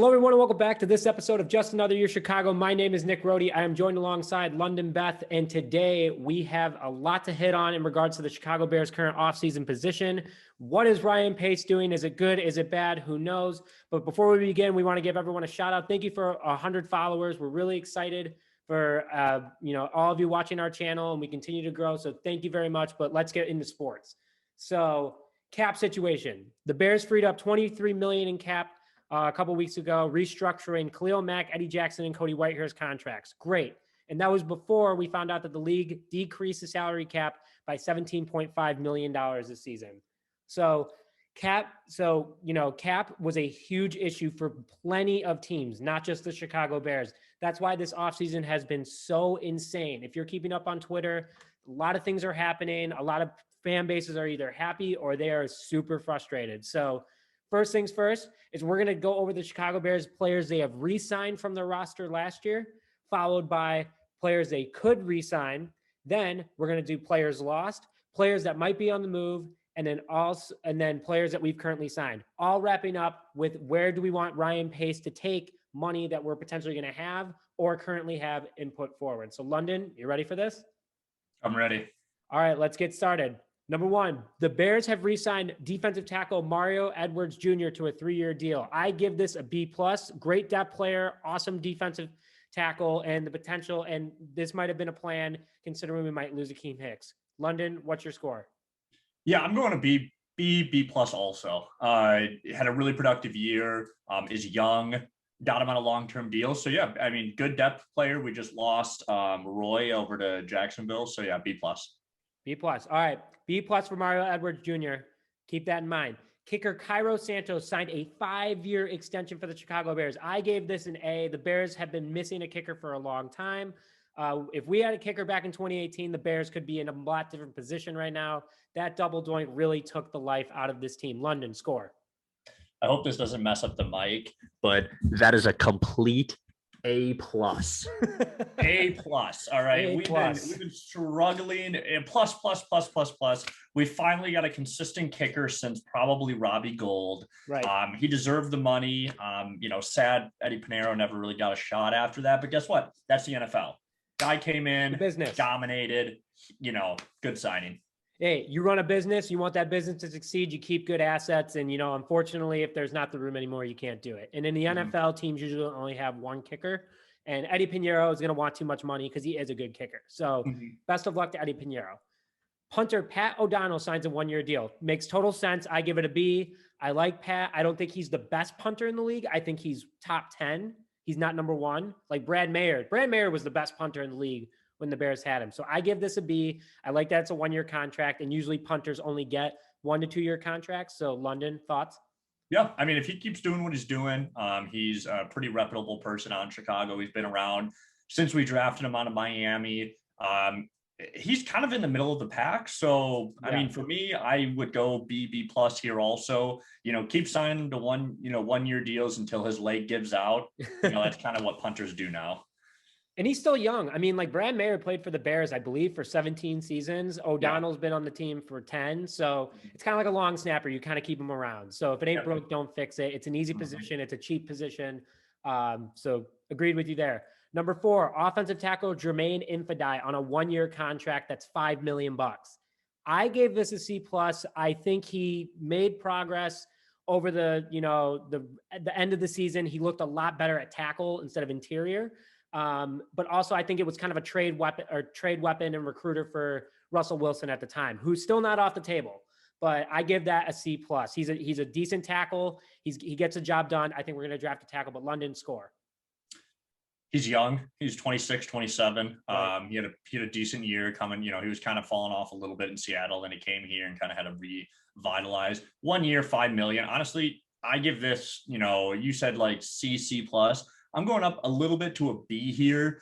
Hello, everyone, and welcome back to this episode of Just Another Year Chicago. My name is Nick Roti. I am joined alongside London Beth, and today we have a lot to hit on in regards to the Chicago Bears' current offseason position. What is Ryan Pace doing? Is it good? Is it bad? Who knows? But before we begin, we want to give everyone a shout out. Thank you for 100 followers. We're really excited for all of you watching our channel, and we continue to grow. So thank you very much. But let's get into sports. So cap situation: the Bears freed up $23 million in cap a couple weeks ago, restructuring Khalil Mack, Eddie Jackson, and Cody Whitehair's contracts. Great. And that was before we found out that the league decreased the salary cap by $17.5 million this season. So cap was a huge issue for plenty of teams, not just the Chicago Bears. That's why this offseason has been so insane. If you're keeping up on Twitter, a lot of things are happening. A lot of fan bases are either happy or they are super frustrated. So first things first is we're going to go over the Chicago Bears players they have re-signed from their roster last year, followed by players they could re-sign. Then we're going to do players lost, players that might be on the move, and then players that we've currently signed. All wrapping up with where do we want Ryan Pace to take money that we're potentially going to have or currently have input forward. So London, you ready for this? I'm ready. All right, let's get started. Number one, the Bears have re-signed defensive tackle Mario Edwards Jr. to a 3-year deal. I give this a B+. Great depth player, awesome defensive tackle, and the potential. And this might have been a plan considering we might lose Akeem Hicks. London, what's your score? Yeah, I'm going to B+ also. Had a really productive year. Is young. Got him on a long-term deal. So yeah, I mean, good depth player. We just lost Roy over to Jacksonville. So yeah, B+. B+. All right. B+ for Mario Edwards Jr. Keep that in mind. Kicker Cairo Santos signed a 5-year extension for the Chicago Bears. I gave this an A. The Bears have been missing a kicker for a long time. If we had a kicker back in 2018, the Bears could be in a lot different position right now. That double doink really took the life out of this team. London, score. I hope this doesn't mess up the mic, but that is a complete A+. A+. All right. We've been struggling. And plus. We finally got a consistent kicker since probably Robbie Gould. Right. He deserved the money. Sad Eddie Pinheiro never really got a shot after that. But guess what? That's the NFL. Guy came in, dominated, good signing. Hey, you run a business, you want that business to succeed, you keep good assets. And, unfortunately, if there's not the room anymore, you can't do it. And in the NFL, teams usually only have one kicker. And Eddie Pinheiro is going to want too much money because he is a good kicker. So best of luck to Eddie Pinheiro. Punter Pat O'Donnell signs a 1-year deal. Makes total sense. I give it a B. I like Pat. I don't think he's the best punter in the league. I think he's top 10. He's not number 1. Like Brad Mayer. Brad Mayer was the best punter in the league when the Bears had him. So I give this a B. I like that it's a 1-year contract, and usually punters only get 1 to 2 year contracts. So London, thoughts? Yeah, I mean, if he keeps doing what he's doing, he's a pretty reputable person out in Chicago. He's been around since we drafted him out of Miami. He's kind of in the middle of the pack. So, I mean, for me, I would go B+ here also. Keep signing the 1-year deals until his leg gives out. That's kind of what punters do now. And he's still young. I mean, like Brad Mayer played for the Bears, I believe, for 17 seasons. O'Donnell's been on the team for 10. So it's kind of like a long snapper. You kind of keep him around. So if it ain't broke, don't fix it. It's an easy position. It's a cheap position. So agreed with you there. Number 4, offensive tackle Jermaine Infidai on a 1-year contract. That's $5 million. I gave this a C+. I think he made progress over the end of the season. He looked a lot better at tackle instead of interior. But also I think it was kind of a trade weapon and recruiter for Russell Wilson at the time, who's still not off the table, but I give that a C+. He's a decent tackle. He gets a job done. I think we're going to draft a tackle, but London, score. He's young. He's 26, 27. Right. He had a decent year coming. He was kind of falling off a little bit in Seattle. Then he came here and kind of had to revitalize. 1 year, $5 million. Honestly, I give this, you said like C+. I'm going up a little bit to a B here,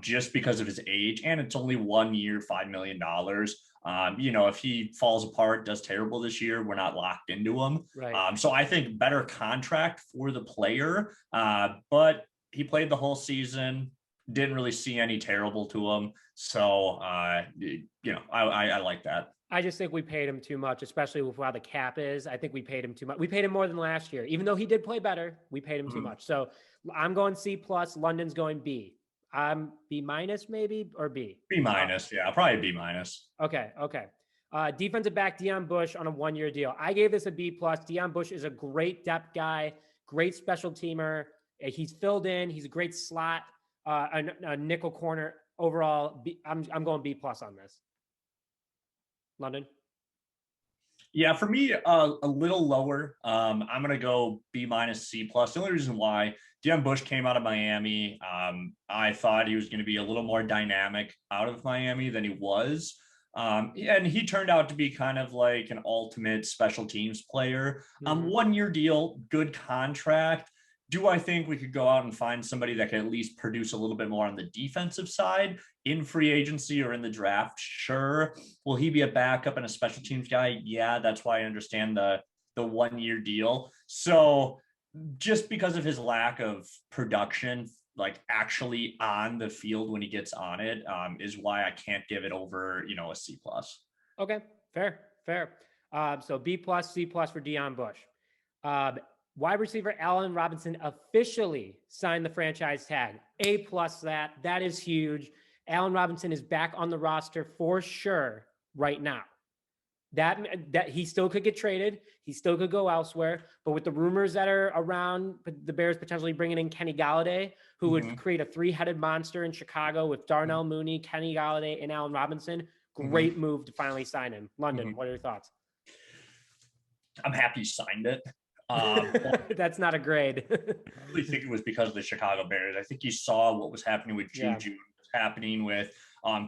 just because of his age, and it's only 1 year, $5 million. If he falls apart, does terrible this year, we're not locked into him. Right. So I think better contract for the player, but he played the whole season, didn't really see any terrible to him. So, I like that. I just think we paid him too much, especially with how the cap is. I think we paid him too much. We paid him more than last year, even though he did play better. We paid him too much. So I'm going C plus. London's going B. I'm B minus maybe or B. B minus. Yeah, probably B minus. Okay. Okay. Defensive back Deion Bush on a 1-year deal. I gave this a B plus. Deion Bush is a great depth guy, great special teamer. He's filled in. He's a great slot, a nickel corner. Overall, I'm going B plus on this. London. Yeah, for me, a little lower. I'm gonna go B minus C plus. The only reason why Deion Bush came out of Miami, I thought he was going to be a little more dynamic out of Miami than he was. And he turned out to be kind of like an ultimate special teams player. 1-year deal, good contract. Do I think we could go out and find somebody that can at least produce a little bit more on the defensive side in free agency or in the draft? Sure. Will he be a backup and a special teams guy? Yeah, that's why I understand the 1-year deal. So just because of his lack of production, like actually on the field when he gets on it, is why I can't give it over, a C plus. Okay, fair. So B plus, C plus for Deion Bush. Wide receiver Allen Robinson officially signed the franchise tag. A plus that. That is huge. Allen Robinson is back on the roster for sure right now. That he still could get traded. He still could go elsewhere. But with the rumors that are around, the Bears potentially bringing in Kenny Galladay, who would create a 3-headed monster in Chicago with Darnell Mooney, Kenny Galladay, and Allen Robinson. Great move to finally sign him. London, what are your thoughts? I'm happy he signed it. That's not a grade. I really think it was because of the Chicago Bears. I think you saw what was happening with Juju, what was happening with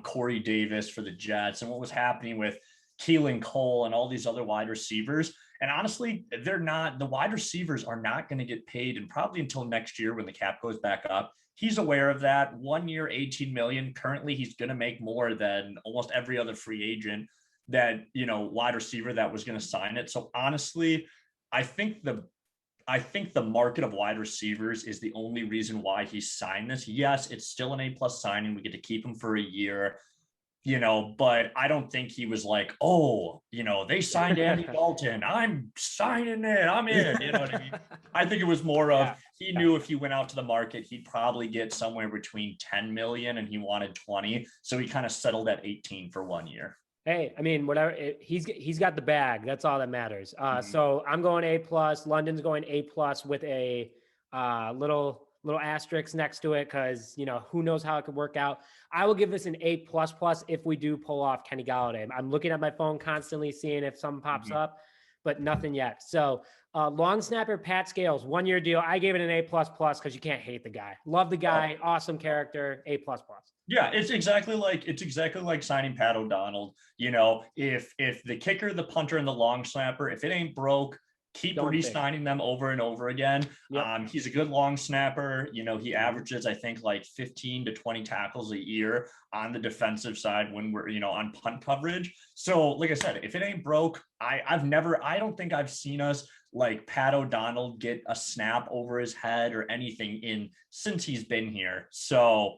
Corey Davis for the Jets, and what was happening with Keelan Cole and all these other wide receivers. And honestly, the wide receivers are not going to get paid, and probably until next year when the cap goes back up. He's aware of that. 1 year, $18 million. Currently, he's going to make more than almost every other free agent that, wide receiver that was going to sign it. So honestly, I think the market of wide receivers is the only reason why he signed this. Yes, it's still an A+ signing. We get to keep him for a year, but I don't think he was like, they signed Andy Dalton. I'm signing it. I'm in. You know what I mean? I think it was more of he knew if he went out to the market, he'd probably get somewhere between 10 million and he wanted 20. So he kind of settled at 18 for 1 year. Hey, I mean, whatever. He's got the bag. That's all that matters. So I'm going A+. London's going A+ with a little asterisk next to it because who knows how it could work out. I will give this an A++ if we do pull off Kenny Galladay. I'm looking at my phone constantly, seeing if something pops up, but nothing yet. So long snapper Pat Scales, 1-year deal. I gave it an A++ because you can't hate the guy. Love the guy. Awesome character. A++. Yeah, it's exactly like signing Pat O'Donnell. If the kicker, the punter, and the long snapper, if it ain't broke, keep re-signing them over and over again. He's a good long snapper. He averages, I think, like 15 to 20 tackles a year on the defensive side when we're, on punt coverage. So, like I said, if it ain't broke, I don't think I've seen us like Pat O'Donnell get a snap over his head or anything since he's been here. So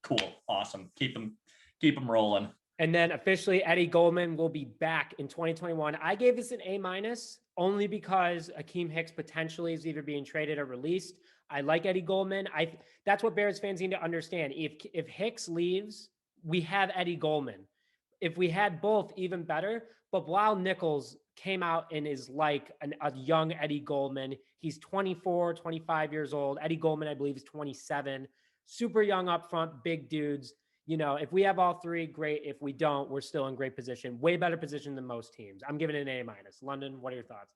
cool. Awesome. Keep them rolling. And then officially Eddie Goldman will be back in 2021. I gave this an A- only because Akeem Hicks potentially is either being traded or released. I like Eddie Goldman. That's what Bears fans need to understand. If Hicks leaves, we have Eddie Goldman. If we had both, even better. But Bilal Nichols came out and is like a young Eddie Goldman. He's 24, 25 years old. Eddie Goldman, I believe, is 27. Super young up front, big dudes. If we have all three, great. If we don't, we're still in great position. Way better position than most teams. I'm giving it an A-. London, what are your thoughts?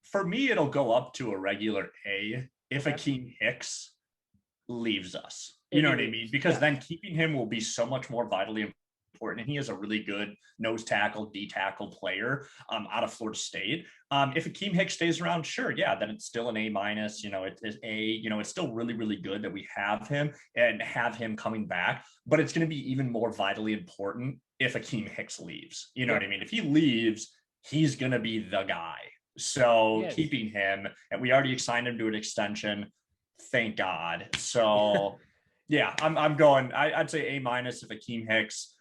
For me, it'll go up to a regular A if Akeem Hicks leaves us. You know what I mean? Because then keeping him will be so much more vitally important. And he is a really good nose tackle, D tackle player out of Florida State. If Akeem Hicks stays around, sure, yeah, then it's still an A-. It is it's still really, really good that we have him and have him coming back. But it's going to be even more vitally important if Akeem Hicks leaves. You know what I mean? If he leaves, he's going to be the guy. So keeping him, and we already signed him to an extension. Thank God. So yeah, I'm going. I'd say A- if Akeem Hicks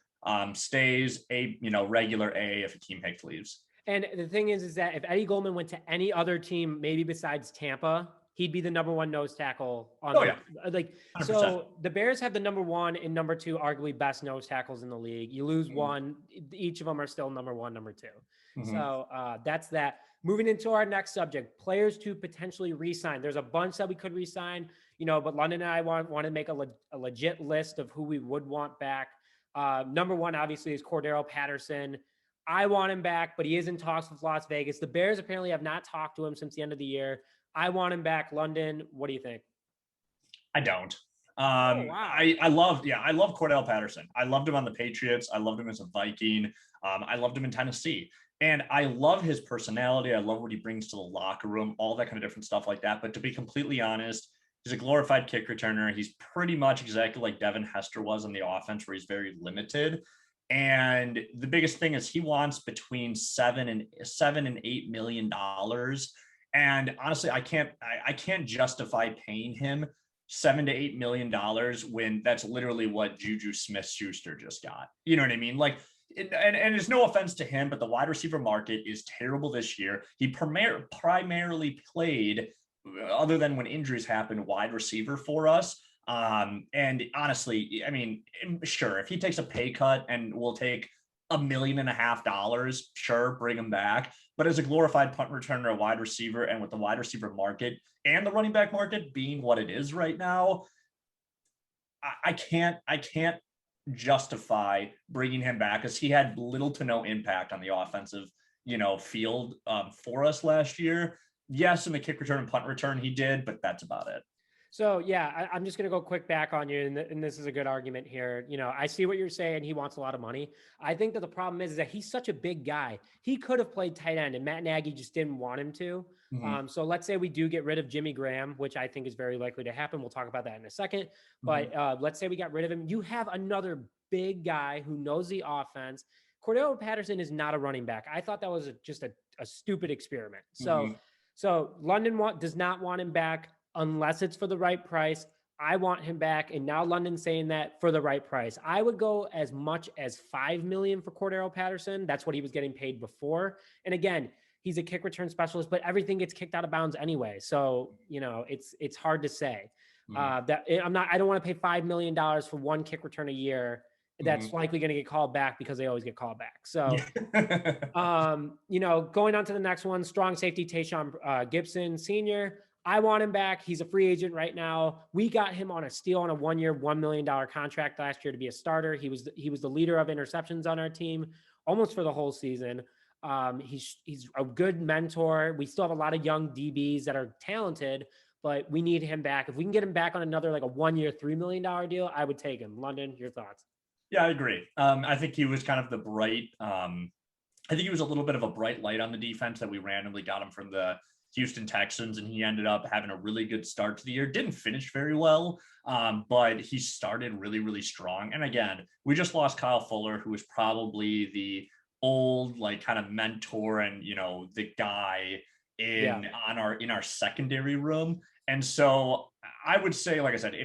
stays a, regular A if Akeem Hicks leaves. And the thing is that if Eddie Goldman went to any other team, maybe besides Tampa, he'd be the number one nose tackle on Oh, yeah. like 100%. so the Bears have the number one and number two, arguably best nose tackles in the league. You lose one, each of them are still number one, number two. So that's that. Moving into our next subject, players to potentially re-sign. There's a bunch that we could re-sign, but London and I want to make a legit list of who we would want back. Number one, obviously, is Cordero Patterson. I want him back, but he is in talks with Las Vegas. The Bears apparently have not talked to him since the end of the year. I want him back. London, what do you think? I don't. Wow. I love Cordell Patterson. I loved him on the Patriots. I loved him as a Viking. I loved him in Tennessee. And I love his personality. I love what he brings to the locker room, all that kind of different stuff like that. But to be completely honest, he's a glorified kick returner. He's pretty much exactly like Devin Hester was on the offense, where he's very limited. And the biggest thing is he wants between $7 and $8 million. And honestly, I can't justify paying him $7 to $8 million when that's literally what Juju Smith-Schuster just got. You know what I mean? Like, and it's no offense to him, but the wide receiver market is terrible this year. He primarily played, other than when injuries happened, wide receiver for us. And honestly, I mean, sure, if he takes a pay cut and we'll take $1.5 million, sure, bring him back. But as a glorified punt returner, a wide receiver, and with the wide receiver market and the running back market being what it is right now, I can't justify bringing him back, because he had little to no impact on the offensive, field for us last year. Yes, in the kick return and punt return he did, but that's about it. So, yeah, I'm just going to go quick back on you. And this is a good argument here. I see what you're saying. He wants a lot of money. I think that the problem is that he's such a big guy. He could have played tight end, and Matt Nagy just didn't want him to. So let's say we do get rid of Jimmy Graham, which I think is very likely to happen. We'll talk about that in a second. But let's say we got rid of him. You have another big guy who knows the offense. Cordero Patterson is not a running back. I thought that was just a stupid experiment. So London does not want him back unless it's for the right price. I want him back. And now London's saying that for the right price. I would go as much as $5 million for Cordero Patterson. That's what he was getting paid before. And again, he's a kick return specialist, but everything gets kicked out of bounds anyway. So, it's hard to say. I don't want to pay $5 million for one kick return a year. That's likely going to get called back because they always get called back. So, going on to the next one, strong safety, Tayshaun Gibson Sr. I want him back. He's a free agent right now. We got him on a steal on a 1-year, $1 million contract last year to be a starter. He was the leader of interceptions on our team almost for the whole season. He's a good mentor. We still have a lot of young DBs that are talented, but we need him back. If we can get him back on another, like a 1-year, $3 million deal, I would take him. London, your thoughts? Yeah, I agree. I think he was kind of the bright, I think he was a little bit of a bright light on the defense that we randomly got him from the Houston Texans, and he ended up having a really good start to the year. Didn't finish very well, but he started really, really strong. And again, we just lost Kyle Fuller, who was probably the old, like, kind of mentor and, the guy in our secondary room. And so I would say, like I said,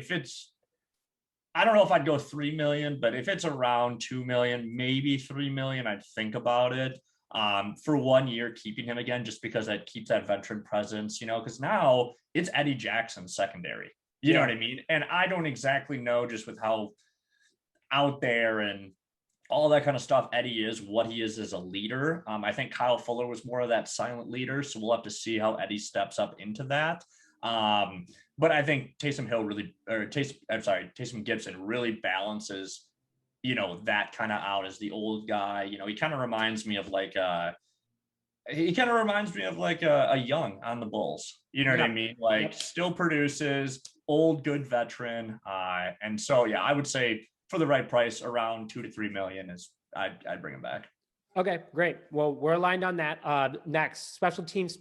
I don't know if I'd go 3 million, but if it's around 2 million, maybe 3 million, I'd think about it. For 1 year, keeping him again, just because that keeps that veteran presence, because now it's Eddie Jackson's secondary. You know what I mean? And I don't exactly know, just with how out there and all that kind of stuff Eddie is, what he is as a leader. I think Kyle Fuller was more of that silent leader, so we'll have to see how Eddie steps up into that. But I think Taysom Gibson really balances that kind of out as the old guy. He kind of reminds me of like a young on the Bulls. You know what I mean? Like, still produces, old, good veteran. And so, I would say for the right price, around 2 to 3 million I'd bring him back. Okay, great. Well, we're aligned on that. Next, special teams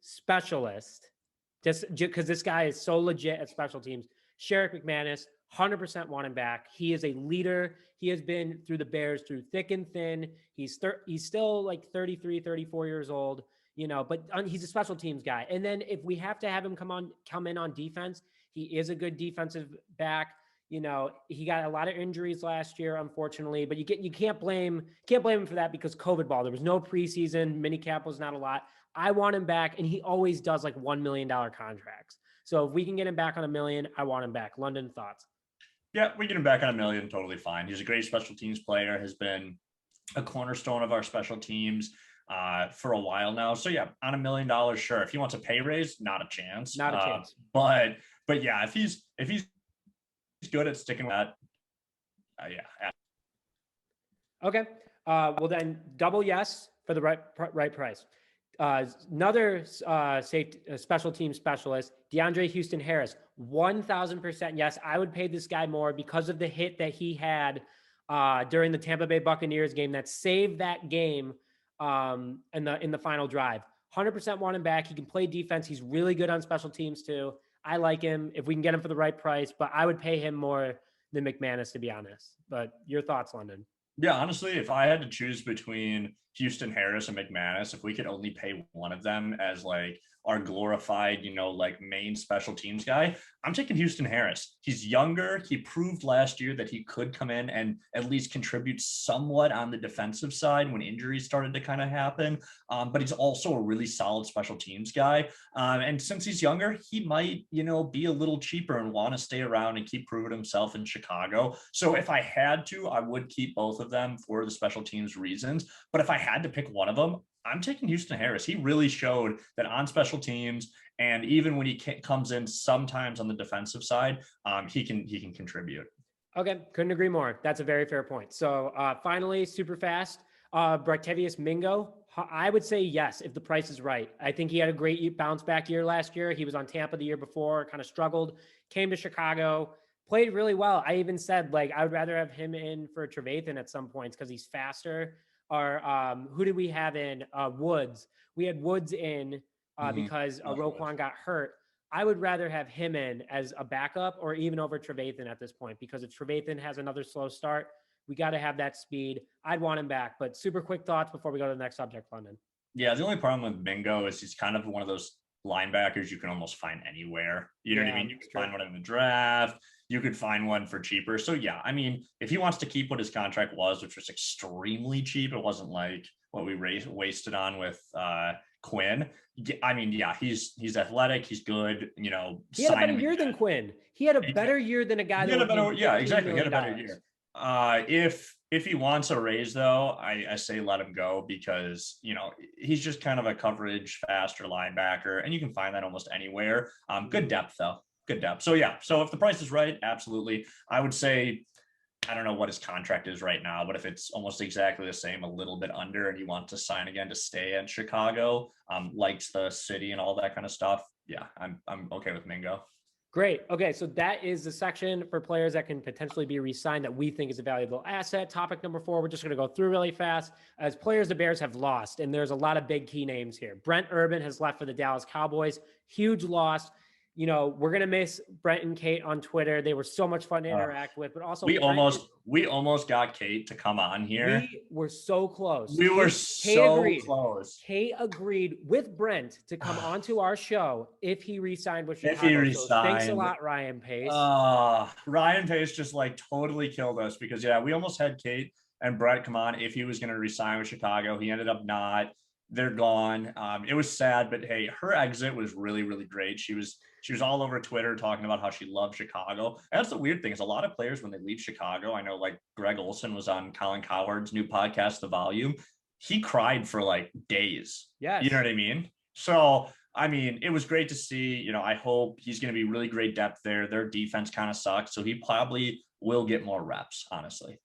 specialist. Just because this guy is so legit at special teams. Sherrick McManus, 100% want him back. He is a leader. He has been through the Bears through thick and thin. He's still like 33, 34 years old, but he's a special teams guy. And then if we have to have him come in on defense, he is a good defensive back. You know, he got a lot of injuries last year, unfortunately, but you can't blame him for that because COVID ball. There was no preseason, minicamp was not a lot. I want him back, and he always does like $1 million contracts. So if we can get him back on $1 million, I want him back. London, thoughts? Yeah, we get him back on $1 million, totally fine. He's a great special teams player, has been a cornerstone of our special teams for a while now. So yeah, on $1 million, sure. If he wants a pay raise, not a chance. Not a chance. But yeah, if he's good at sticking with that, yeah. Okay. Well then, double yes for the right price. Another safety special team specialist, DeAndre Houston Harris, 1,000% yes. I would pay this guy more because of the hit that he had during the Tampa Bay Buccaneers game that saved that game in the final drive. 100% want him back. He can play defense. He's really good on special teams too. I like him if we can get him for the right price, but I would pay him more than McManus, to be honest. But your thoughts, London? Yeah, honestly, if I had to choose between Houston Harris and McManus, if we could only pay one of them as like our glorified, like main special teams guy, I'm taking Houston Harris. He's younger. He proved last year that he could come in and at least contribute somewhat on the defensive side when injuries started to kind of happen. But he's also a really solid special teams guy. And since he's younger, he might, be a little cheaper and want to stay around and keep proving himself in Chicago. So if I had to, I would keep both of them for the special teams reasons. But if I had to pick one of them, I'm taking Houston Harris. He really showed that on special teams, and even when he comes in sometimes on the defensive side, he can contribute. Okay, couldn't agree more. That's a very fair point. So finally, super fast, Bartevius Mingo. I would say yes if the price is right. I think he had a great bounce back year last year. He was on Tampa the year before, kind of struggled, came to Chicago, played really well. I even said like I would rather have him in for Trevathan at some points because he's faster. Or who did we have in Woods? We had Woods in because Roquan got hurt. I would rather have him in as a backup or even over Trevathan at this point, because if Trevathan has another slow start, we got to have that speed. I'd want him back. But super quick thoughts before we go to the next subject, London. Yeah, the only problem with Mingo is he's kind of one of those linebackers you can almost find anywhere. You know what I mean? You can find one in the draft. You could find one for cheaper. So yeah, I mean, if he wants to keep what his contract was, which was extremely cheap, it wasn't like what we wasted on with Quinn. I mean, yeah, he's athletic. He's good. He had a better year than Quinn. He had a better year than a guy. He had a better, yeah, exactly. He had a better year. If he wants a raise, though, I say let him go because, he's just kind of a coverage, faster linebacker, and you can find that almost anywhere. Good depth, though. Good depth. So, yeah. So if the price is right, absolutely. I would say, I don't know what his contract is right now, but if it's almost exactly the same, a little bit under, and you want to sign again to stay in Chicago, likes the city and all that kind of stuff, yeah, I'm okay with Mingo. Great. Okay, so that is the section for players that can potentially be re-signed that we think is a valuable asset. Topic number 4, we're just going to go through really fast. As players the Bears have lost, and there's a lot of big key names here. Brent Urban has left for the Dallas Cowboys. Huge loss. We're going to miss Brent and Kate on Twitter. They were so much fun to interact with, but also we almost got Kate to come on here. We were so close. We were so close. Kate agreed with Brent to come onto our show if he re-signed with Chicago. If he re-signed. So thanks a lot, Ryan Pace. Ryan Pace just totally killed us because we almost had Kate and Brett come on if he was going to re-sign with Chicago. He ended up not. They're gone. It was sad, but hey, her exit was really, really great. She was all over Twitter talking about how she loved Chicago. And that's the weird thing is a lot of players, when they leave Chicago, I know like Greg Olson was on Colin Cowherd's new podcast, The Volume. He cried for days. Yes. You know what I mean? So, I mean, it was great to see. I hope he's going to be really great depth there. Their defense kind of sucks. So he probably will get more reps, honestly.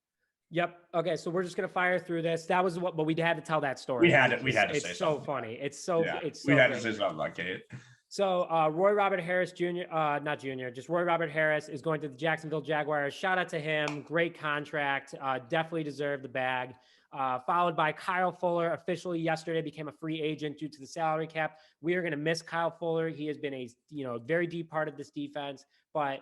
Yep. Okay. So we're just going to fire through this. But we had to tell that story. We had to say something. It's so funny. We had to say something about Kate. So Roy Robert Harris Jr., just Roy Robert Harris is going to the Jacksonville Jaguars. Shout out to him. Great contract. Definitely deserved the bag. Followed by Kyle Fuller, officially yesterday became a free agent due to the salary cap. We are going to miss Kyle Fuller. He has been a very deep part of this defense. But,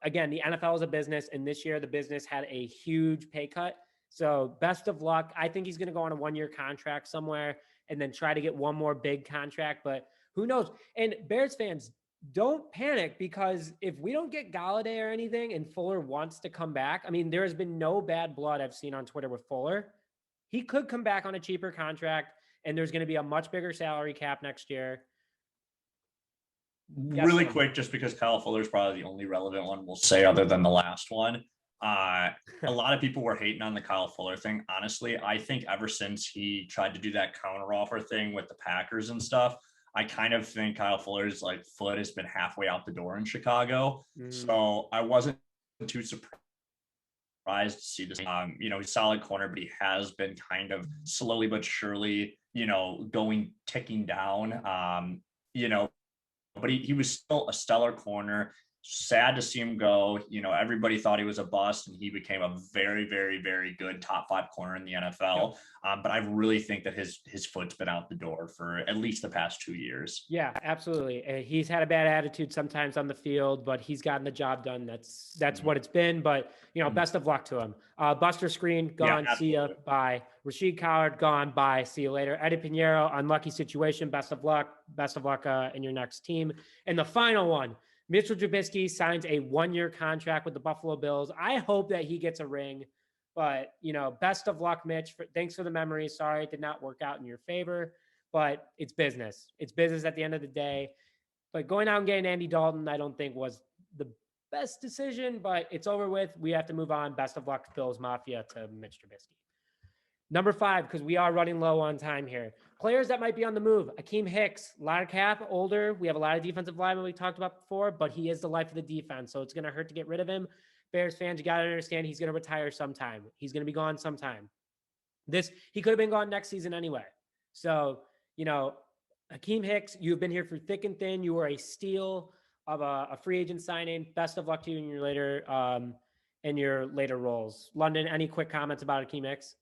again, the NFL is a business, and this year the business had a huge pay cut. So best of luck. I think he's going to go on a 1-year contract somewhere and then try to get one more big contract. But who knows? And Bears fans, don't panic, because if we don't get Galladay or anything and Fuller wants to come back, I mean, there has been no bad blood I've seen on Twitter with Fuller. He could come back on a cheaper contract, and there's going to be a much bigger salary cap next year. Yes, Really London. quick, just because Kyle Fuller is probably the only relevant one we'll say other than the last one. A lot of people were hating on the Kyle Fuller thing. Honestly, I think ever since he tried to do that counter offer thing with the Packers and stuff, I kind of think Kyle Fuller's like foot has been halfway out the door in Chicago. So I wasn't too surprised to see this. You know, he's a solid corner, but he has been kind of slowly but surely, you know, ticking down. You know, but he was still a stellar corner. Sad to see him go. You know, everybody thought he was a bust, and he became a very, very, very good top 5 corner in the NFL. But I really think that his foot's been out the door for at least the past 2 years. Yeah, absolutely. He's had a bad attitude sometimes on the field, but he's gotten the job done. That's what it's been. But, you know, best of luck to him. Buster Screen, gone. Yeah, see ya. Bye. Rashid Collard, gone. Bye. See you later. Eddie Pinheiro, unlucky situation. Best of luck. Best of luck in your next team. And the final one, Mitchell Trubisky signs a 1-year contract with the Buffalo Bills. I hope that he gets a ring, but, you know, best of luck, Mitch. Thanks for the memories. Sorry it did not work out in your favor, but it's business. It's business at the end of the day. But going out and getting Andy Dalton, I don't think was the best decision, but it's over with. We have to move on. Best of luck, Bills Mafia, to Mitch Trubisky. Number 5, because we are running low on time here. Players that might be on the move. Akeem Hicks, a lot of cap, older. We have a lot of defensive linemen we talked about before, but he is the life of the defense, so it's going to hurt to get rid of him. Bears fans, you got to understand he's going to retire sometime. He's going to be gone sometime. He could have been gone next season anyway. So, you know, Akeem Hicks, you've been here for thick and thin. You were a steal of a free agent signing. Best of luck to you in your later roles. London, any quick comments about Akeem Hicks?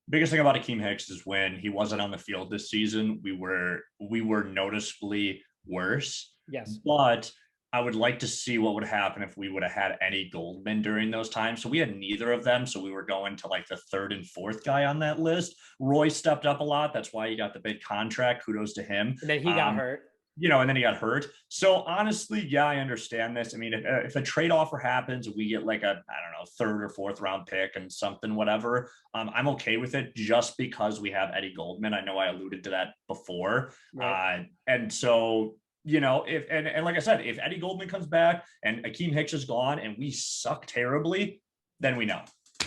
Biggest thing about Akeem Hicks is when he wasn't on the field this season, we were noticeably worse. Yes. But I would like to see what would happen if we would have had Eddie Goldman during those times. So we had neither of them. So we were going to like the 3rd and 4th guy on that list. Roy stepped up a lot. That's why he got the big contract. Kudos to him. And then he got hurt. You know, and then he got hurt. So honestly, yeah, I understand this. I mean, if a trade offer happens, we get like a, I don't know, 3rd or 4th round pick and something, whatever. I'm okay with it just because we have Eddie Goldman. I know I alluded to that before. Right. And so, you know, if like I said, if Eddie Goldman comes back and Akeem Hicks is gone and we suck terribly, then we know.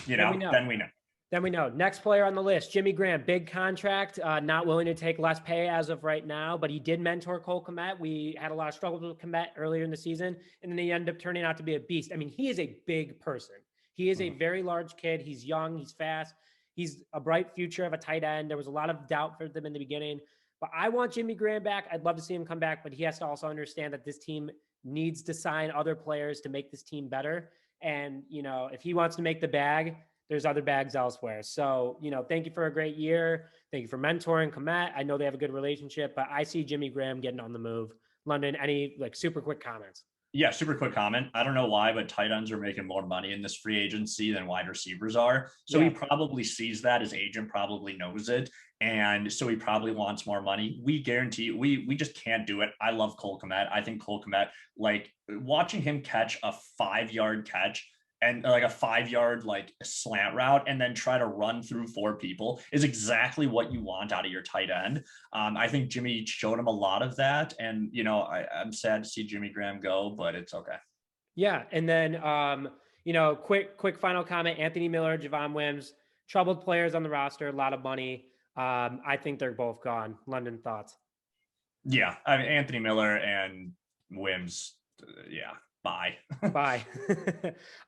Then we know. Next player on the list, Jimmy Graham, big contract, not willing to take less pay as of right now, but he did mentor Cole Kmet. We had a lot of struggles with Kmet earlier in the season, and then he ended up turning out to be a beast. I mean, he is a big person. He is a very large kid. He's young. He's fast. He's a bright future of a tight end. There was a lot of doubt for them in the beginning, but I want Jimmy Graham back. I'd love to see him come back, but he has to also understand that this team needs to sign other players to make this team better. And, you know, if he wants to make the bag, there's other bags elsewhere. So, you know, thank you for a great year. Thank you for mentoring Kmet. I know they have a good relationship, but I see Jimmy Graham getting on the move. London, any like super quick comments? Yeah, super quick comment. I don't know why, but tight ends are making more money in this free agency than wide receivers are. So he probably sees that. His agent probably knows it. And so he probably wants more money. We guarantee we just can't do it. I love Cole Kmet. I think Cole Kmet, like watching him catch a 5-yard catch and like a 5-yard like slant route and then try to run through 4 people is exactly what you want out of your tight end. I think Jimmy showed him a lot of that. And, you know, I'm sad to see Jimmy Graham go, but it's okay. Yeah. And then, you know, quick final comment, Anthony Miller, Javon Wims, troubled players on the roster, a lot of money. I think they're both gone. London, thoughts? Yeah. I mean, Anthony Miller and Wims. Yeah. Bye. Bye.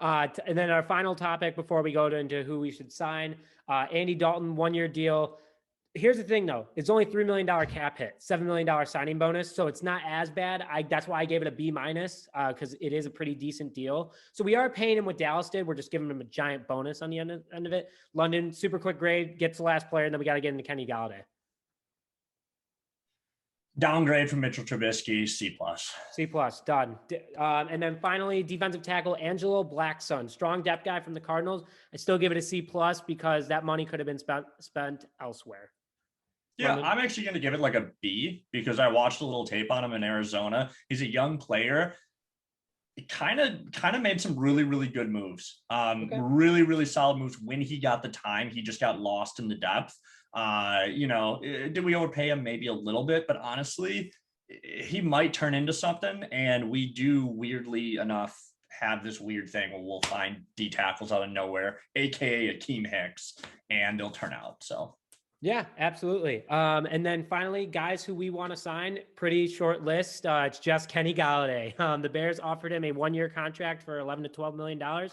And then our final topic before we go into who we should sign, Andy Dalton, 1-year deal. Here's the thing, though. It's only $3 million cap hit, $7 million signing bonus. So it's not as bad. That's why I gave it a B-, because it is a pretty decent deal. So we are paying him what Dallas did. We're just giving him a giant bonus on the end of it. London, super quick grade, gets the last player, and then we got to get into Kenny Galladay. Downgrade from Mitchell Trubisky, C+. C+, done. And then finally, defensive tackle, Angelo Blackson, strong depth guy from the Cardinals. I still give it a C+ because that money could have been spent elsewhere. Yeah, London? I'm actually going to give it like a B because I watched a little tape on him in Arizona. He's a young player. It kind of made some really good moves. Okay. Really solid moves when he got the time. He just got lost in the depth. Did we overpay him? Maybe a little bit, but honestly, he might turn into something. And we do weirdly enough have this weird thing where we'll find D tackles out of nowhere, aka Akeem Hicks, and they'll turn out. So Yeah, absolutely. And then finally, guys who we want to sign, pretty short list. It's just Kenny Galladay. The Bears offered him a 1-year contract for $11 to $12 million.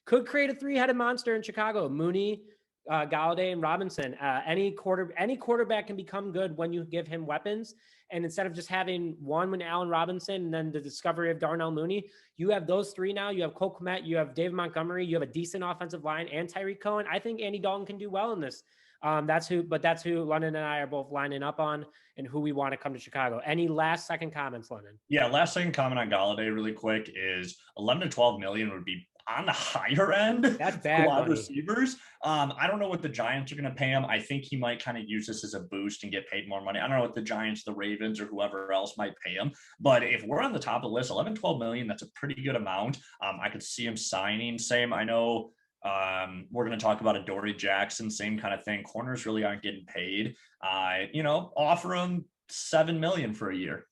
Could create a 3-headed monster in Chicago. Mooney, Galladay, and Robinson. Any quarterback can become good when you give him weapons. And instead of just having one with Allen Robinson and then the discovery of Darnell Mooney, you have those three now. You have Cole Kmet, you have David Montgomery, you have a decent offensive line, and Tyreek Cohen. I think Andy Dalton can do well in this. That's who London and I are both lining up on and who we want to come to Chicago. Any last second comments, London? yeah, last second comment on Galladay really quick is 11 to 12 million would be on the higher end. That's bad wide money. receivers. I don't know what the Giants are going to pay him. I think he might kind of use this as a boost and get paid more money. I don't know what the Giants, the Ravens, or whoever else might pay him. But if we're on the top of the list, 11, 12 million, that's a pretty good amount. I could see him signing. Same, I know we're going to talk about Adoree Jackson, same kind of thing. Corners really aren't getting paid. Offer him $7 million for a year.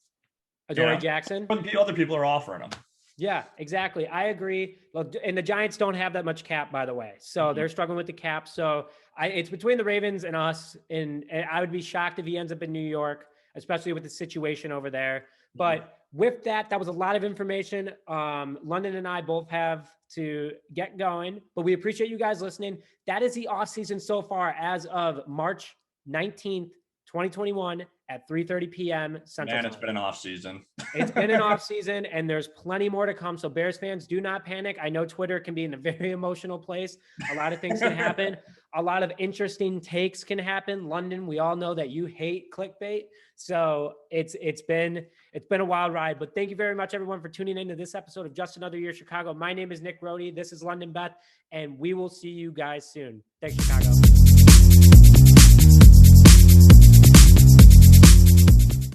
Adoree Jackson. But the other people are offering him. Yeah, exactly. I agree. And the Giants don't have that much cap, by the way. So they're struggling with the cap. So it's between the Ravens and us. And I would be shocked if he ends up in New York, especially with the situation over there. But with that, that was a lot of information. London and I both have to get going, but we appreciate you guys listening. That is the off season so far as of March 19th, 2021 at 3:30 p.m. Central Time. It's been an off season. It's been an off season and there's plenty more to come. So Bears fans, do not panic. I know Twitter can be in a very emotional place. A lot of things can happen. A lot of interesting takes can happen. London, we all know that you hate clickbait. So it's been a wild ride, but thank you very much everyone for tuning into this episode of Just Another Year Chicago. My name is Nick Roti. This is London Beth, and we will see you guys soon. Thanks, Chicago.